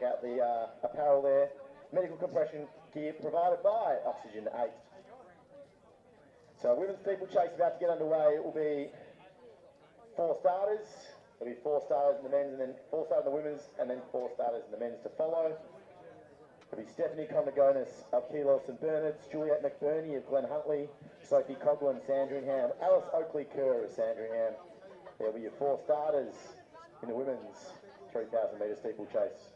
check out the apparel there. Medical compression gear provided by Oxygen 8. So women's steeplechase about to get underway. It will be 4 starters. There'll be 4 starters in the men's, and then 4 starters in the women's, and then 4 starters in the men's to follow. It'll be Stephanie Condagonis of Keelos and Bernards, Juliette McBurney of Glen Huntley, Sophie Coghlan, Sandringham, Alice Oakley Kerr of Sandringham. There'll be your 4 starters in the women's 3000 metre steeplechase.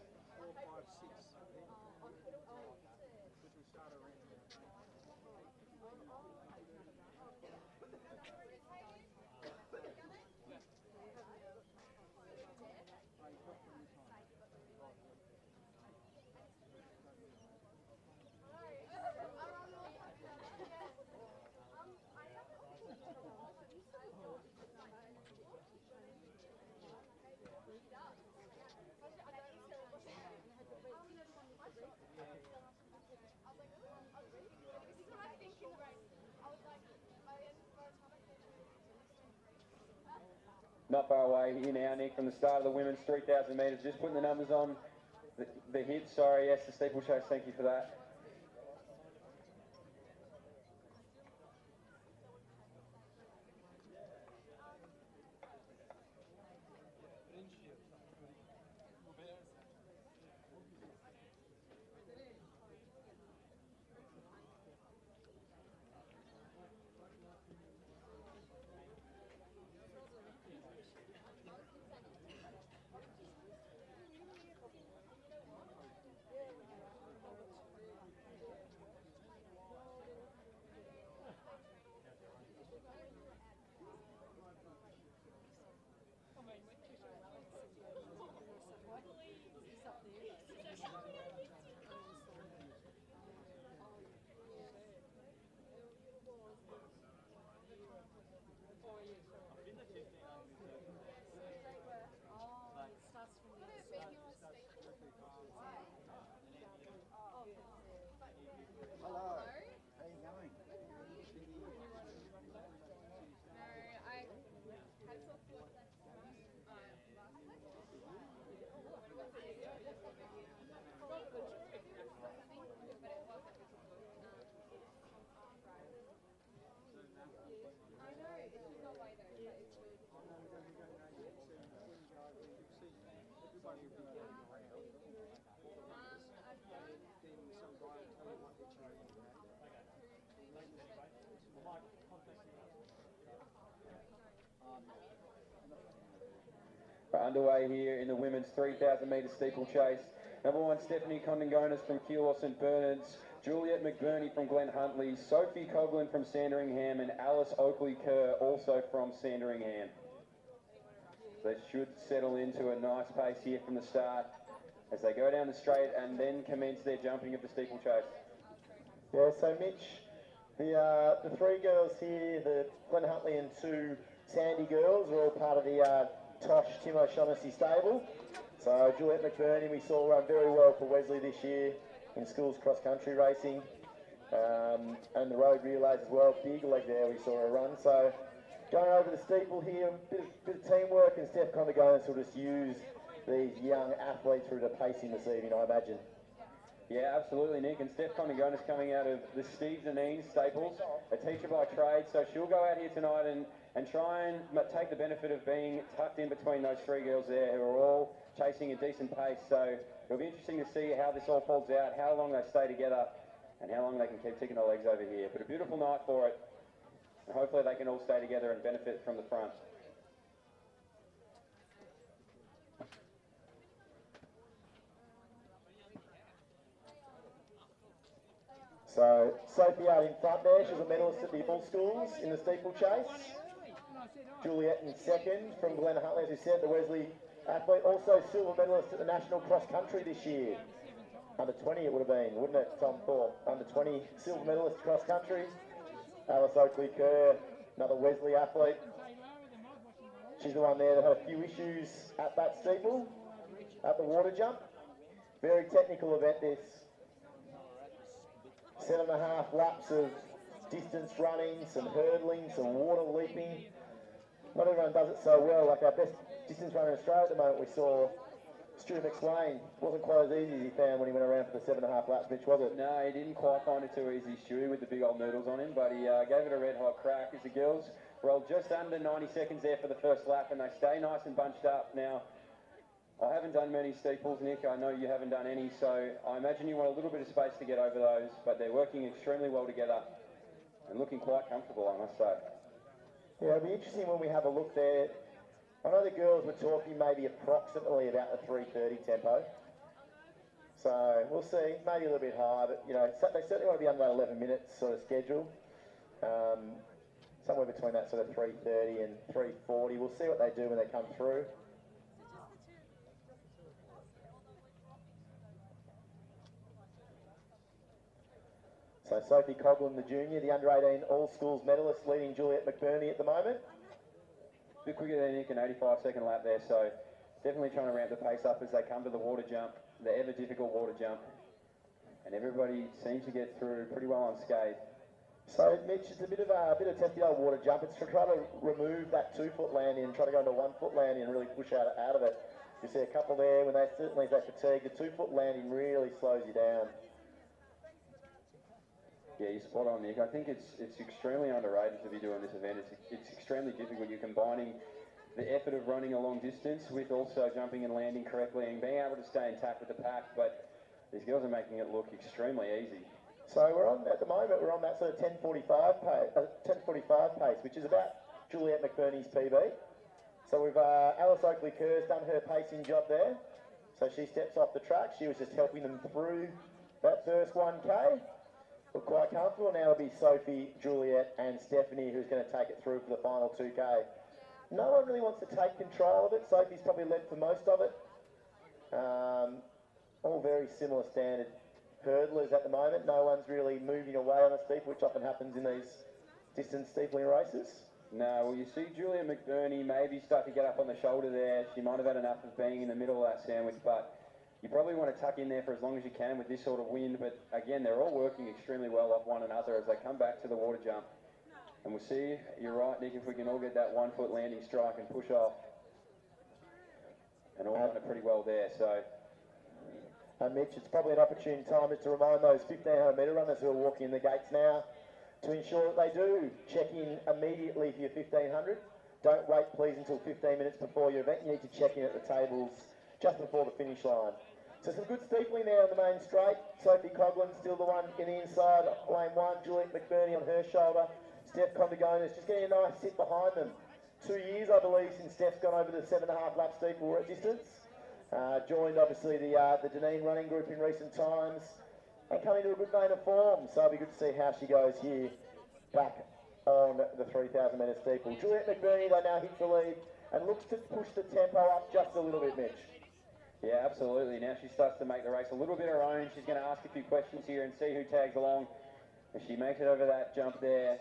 Not far away here now, Nick, from the start of the women's 3,000 metres. Just putting the numbers on the hits. Sorry, yes, the steeplechase. Thank you for that. Underway here in the women's 3,000 metre steeplechase. Number 1, Stephanie Condagonis from Keelos and Bernards, Juliette McBurney from Glen Huntley, Sophie Coghlan from Sandringham, and Alice Oakley Kerr also from Sandringham. They should settle into a nice pace here from the start as they go down the straight and then commence their jumping of the steeplechase. Yeah, so Mitch, the 3 girls here, the Glen Huntley and 2 Sandy girls, are all part of the Tosh Tim O'Shaughnessy stable. So Juliette McBurney we saw run very well for Wesley this year in schools cross country racing, and the road relays as well. Big leg there we saw her run. So going over the steeple here, bit of teamwork, and Steph Condagonis will just use these young athletes through the pacing this evening, I imagine. Yeah, absolutely, Nick. And Steph Condagonis coming out of the Steves and Eanes Staples, a teacher by trade, so she'll go out here tonight and try and take the benefit of being tucked in between those 3 girls there who are all chasing a decent pace. So it'll be interesting to see how this all folds out, how long they stay together, and how long they can keep ticking the legs over here. But a beautiful night for it, and hopefully they can all stay together and benefit from the front. So Sophie out in front there, she's a medalist at the All Schools in the steeplechase. Juliette in second from Glen Huntley, as we said, the Wesley athlete. Also silver medalist at the National Cross Country this year. Under 20 it would have been, wouldn't it, Tom Thorpe? Under 20 silver medalist cross country. Alice Oakley Kerr, another Wesley athlete. She's the one there that had a few issues at that steeple, at the water jump. Very technical event this. 7.5 laps of distance running, some hurdling, some water leaping. Not everyone does it so well. Like our best distance runner in Australia at the moment, we saw Stu McSwain wasn't quite as easy as he found when he went around for the 7.5 laps, Mitch, was it? No, he didn't quite find it too easy, Stewie, with the big old noodles on him, but he gave it a red-hot crack as the girls rolled just under 90 seconds there for the first lap, and they stay nice and bunched up. Now, I haven't done many steeples, Nick. I know you haven't done any, so I imagine you want a little bit of space to get over those, but they're working extremely well together and looking quite comfortable, I must say. Yeah, it'll be interesting when we have a look there. I know the girls were talking maybe approximately about the 3:30 tempo. So we'll see, maybe a little bit higher, but you know, they certainly want to be under that 11 minutes sort of schedule. Somewhere between that sort of 3:30 and 3:40. We'll see what they do when they come through. So Sophie Coughlin, the junior, the under-18 all-schools medalist, leading Juliet McBurney at the moment. A bit quicker than Nick, an 85-second lap there, so definitely trying to ramp the pace up as they come to the water jump, the ever-difficult water jump. And everybody seems to get through pretty well unscathed. So, Mitch, it's a bit of testy old water jump. It's to try to remove that 2-foot landing and try to go into 1-foot landing and really push out of it. You see a couple there, when they certainly they fatigue, the 2-foot landing really slows you down. Yeah, you're spot on, Nick. I think it's extremely underrated to be doing this event. It's extremely difficult. You're combining the effort of running a long distance with also jumping and landing correctly and being able to stay intact with the pack, but these girls are making it look extremely easy. So at the moment, we're on that sort of 10:45 pace, which is about Juliet McBurney's PB. So we've Alice Oakley-Kerr's done her pacing job there. So she steps off the track. She was just helping them through that first 1K. We're quite comfortable. Now it'll be Sophie, Juliet and Stephanie who's going to take it through for the final 2K. No one really wants to take control of it. Sophie's probably led for most of it. All very similar standard hurdlers at the moment. No one's really moving away on a steeple, which often happens in these distance steepling races. No, well, you see Julia McBurney maybe start to get up on the shoulder there. She might have had enough of being in the middle of that sandwich, but you probably want to tuck in there for as long as you can with this sort of wind. But again, they're all working extremely well off one another as they come back to the water jump. And we'll see, you're right, Nick, if we can all get that 1-foot landing strike and push off. And all done it pretty well there, so... Mitch, it's probably an opportune time to remind those 1500 metre runners who are walking in the gates now to ensure that they do check in immediately for your 1500. Don't wait, please, until 15 minutes before your event. You need to check in at the tables just before the finish line. So some good steepling there on the main straight. Sophie Coughlin still the one in the inside, lane 1. Juliet McBurney on her shoulder. Steph Condigonis just getting a nice sit behind them. 2 years, I believe, since Steph's gone over the 7.5 lap steeple distance. Joined obviously the Deneen running group in recent times and coming to a good vein of form, so it'll be good to see how she goes here back on the 3000 metre steeple. Juliet McBurney though now hits the lead and looks to push the tempo up just a little bit, Mitch. Yeah, absolutely. Now she starts to make the race a little bit her own. She's going to ask a few questions here and see who tags along. And she makes it over that jump there,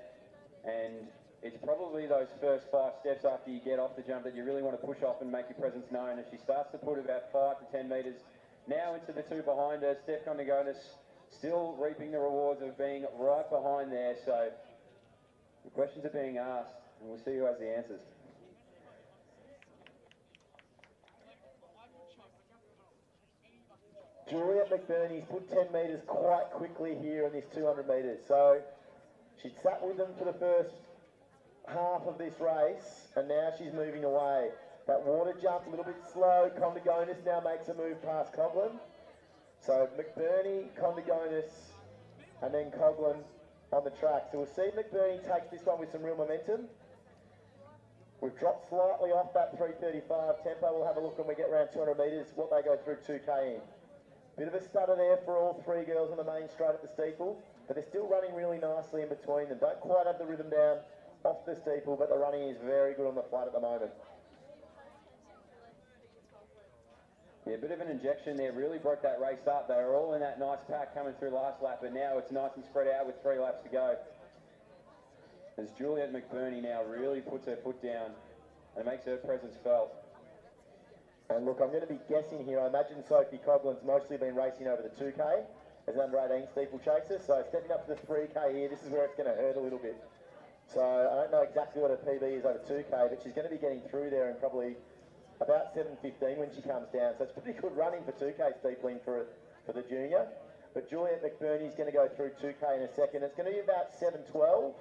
and it's probably those first 5 steps after you get off the jump that you really want to push off and make your presence known. As she starts to put about 5 to 10 metres now into the 2 behind her. Steph Condigonis still reaping the rewards of being right behind there. So the questions are being asked, and we'll see who has the answers. Juliet McBurney's put 10 metres quite quickly here in this 200 metres. So she'd sat with them for the first half of this race, and now she's moving away. That water jump a little bit slow. Condigonis now makes a move past Coughlin. So McBurney, Condigonis, and then Coughlin on the track. So we'll see McBurney takes this one with some real momentum. We've dropped slightly off that 3:35 tempo. We'll have a look when we get around 200 metres what they go through 2K in. Bit of a stutter there for all 3 girls on the main straight at the steeple, but they're still running really nicely in between them. Don't quite have the rhythm down off the steeple, but the running is very good on the flat at the moment. Yeah, a bit of an injection there, really broke that race up. They were all in that nice pack coming through last lap, but now it's nice and spread out with 3 laps to go. As Juliet McBurney now really puts her foot down and makes her presence felt. And look, I'm going to be guessing here. I imagine Sophie Coughlin's mostly been racing over the 2K as an under-18 steeplechaser, so stepping up to the 3K here, this is where it's going to hurt a little bit. So I don't know exactly what her PB is over 2K, but she's going to be getting through there in probably about 7:15 when she comes down. So it's pretty good running for 2K steepling for the junior. But Juliet McBurney's going to go through 2K in a second. It's going to be about 7:12.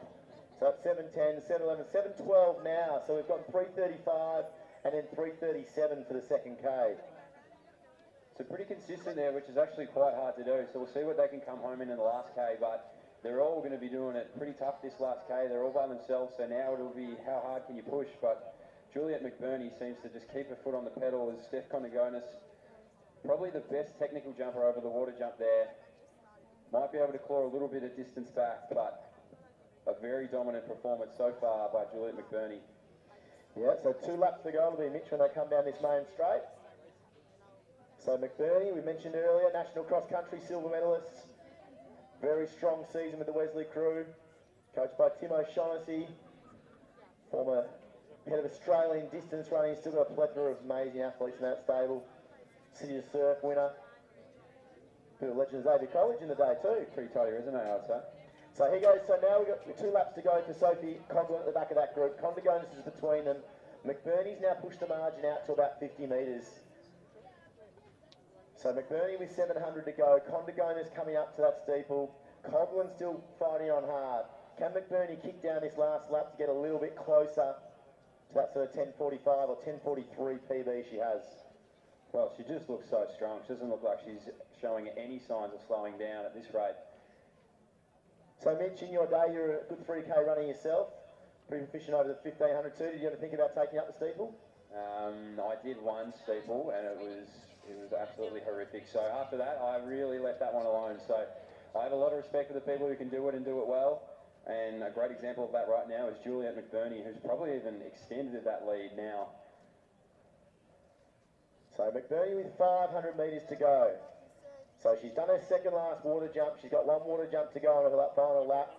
So it's 7:10, 7:11, 7:12 now. So we've got 3:35 and then 3:37 for the second K. So pretty consistent there, which is actually quite hard to do. So we'll see what they can come home in the last K, but they're all going to be doing it pretty tough this last K. They're all by themselves, so now it'll be how hard can you push. But Juliet McBurney seems to just keep her foot on the pedal as Steph Condigonis, probably the best technical jumper over the water jump there. Might be able to claw a little bit of distance back, but a very dominant performance so far by Juliet McBurney. Yeah, so 2 laps to go. It'll be Mitch when they come down this main straight. So McBurney, we mentioned earlier, National Cross Country silver medalist. Very strong season with the Wesley crew. Coached by Tim O'Shaughnessy, former head of Australian distance running. Still got a plethora of amazing athletes in that stable. City of Surf winner. Who are legends Xavier College in the day too. Pretty tidy resume, I'd say. So here goes. So now we've got 2 laps to go for Sophie Coghlan at the back of that group. Condigonis is between them. McBurney's now pushed the margin out to about 50 metres. So McBurney with 700 to go. Condigonis coming up to that steeple. Coghlan still fighting on hard. Can McBurney kick down this last lap to get a little bit closer to that sort of 10:45 or 10:43 PB she has? Well, she just looks so strong. She doesn't look like she's showing any signs of slowing down at this rate. So Mitch, in your day, you're a good 3K runner yourself. Pretty proficient over the 1500 too. Did you ever think about taking up the steeple? I did one steeple and it was absolutely horrific. So after that, I really left that one alone. So I have a lot of respect for the people who can do it and do it well. And a great example of that right now is Juliet McBurney, who's probably even extended that lead now. So McBurney with 500 metres to go. So she's done her second last water jump. She's got 1 water jump to go on her final lap.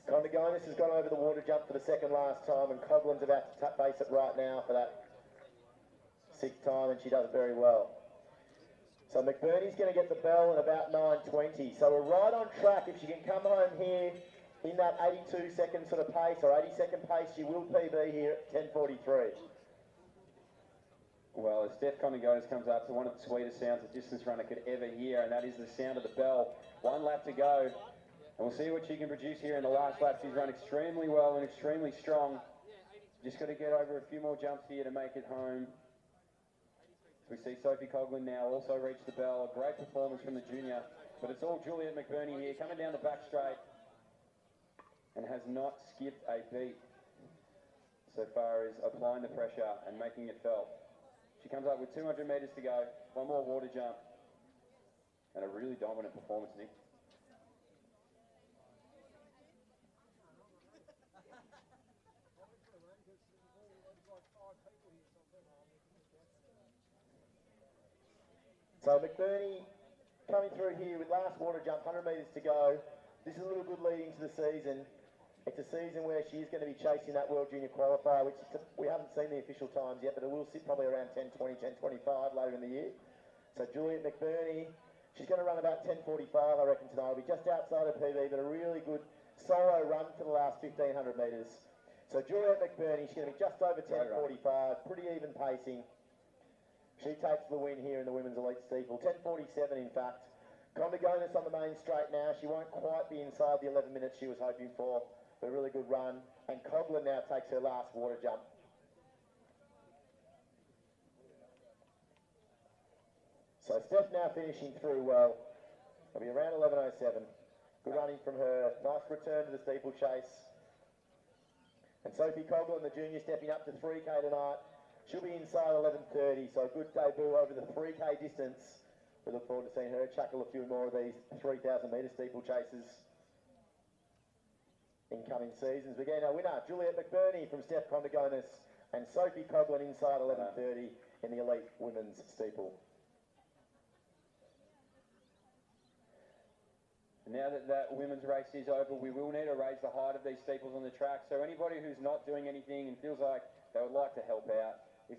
Condigonis has gone over the water jump for the second last time, and Coghlan's about to face it right now for that 6th time, and she does it very well. So McBurney's going to get the bell at about 9:20. So we're right on track. If she can come home here in that 82-second sort of pace, or 80-second pace, she will PB here at 10:43. Well, as Steph Condigonis comes up to one of the sweetest sounds a distance runner could ever hear, and that is the sound of the bell. 1 lap to go, and we'll see what she can produce here in the last lap. She's run extremely well and extremely strong. Just got to get over a few more jumps here to make it home. We see Sophie Coghlan now also reach the bell. A great performance from the junior, but it's all Juliet McBurney here, coming down the back straight, and has not skipped a beat so far as applying the pressure and making it felt. She comes up with 200 metres to go, 1 more water jump, and a really dominant performance, Nick. So McBurney coming through here with last water jump, 100 metres to go. This is a little good lead into the season. It's a season where she is going to be chasing that World Junior Qualifier, which we haven't seen the official times yet, but it will sit probably around 10:20, 10:25 later in the year. So Juliet McBurney, she's going to run about 10:45, I reckon, tonight. It'll be just outside of PB, but a really good solo run for the last 1,500 metres. So Juliet McBurney, she's going to be just over 10:45, pretty even pacing. She takes the win here in the Women's Elite Steeple, 10:47 in fact. Condigonis on the main straight now. She won't quite be inside the 11 minutes she was hoping for. A really good run. And Coghlan now takes her last water jump. So Steph now finishing through well. It'll be around 11:07. Good running from her. Nice return to the steeplechase. And Sophie Coghlan, the junior, stepping up to 3K tonight. She'll be inside 11:30, so a good debut over the 3K distance. We look forward to seeing her chuckle a few more of these 3,000-metre steeplechases in coming seasons. Again, our winner, Juliet McBurney from Steph Condigonis, and Sophie Coghlan inside 11:30 in the elite women's steeple. Now that that women's race is over, we will need to raise the height of these steeples on the track. So anybody who's not doing anything and feels like they would like to help out,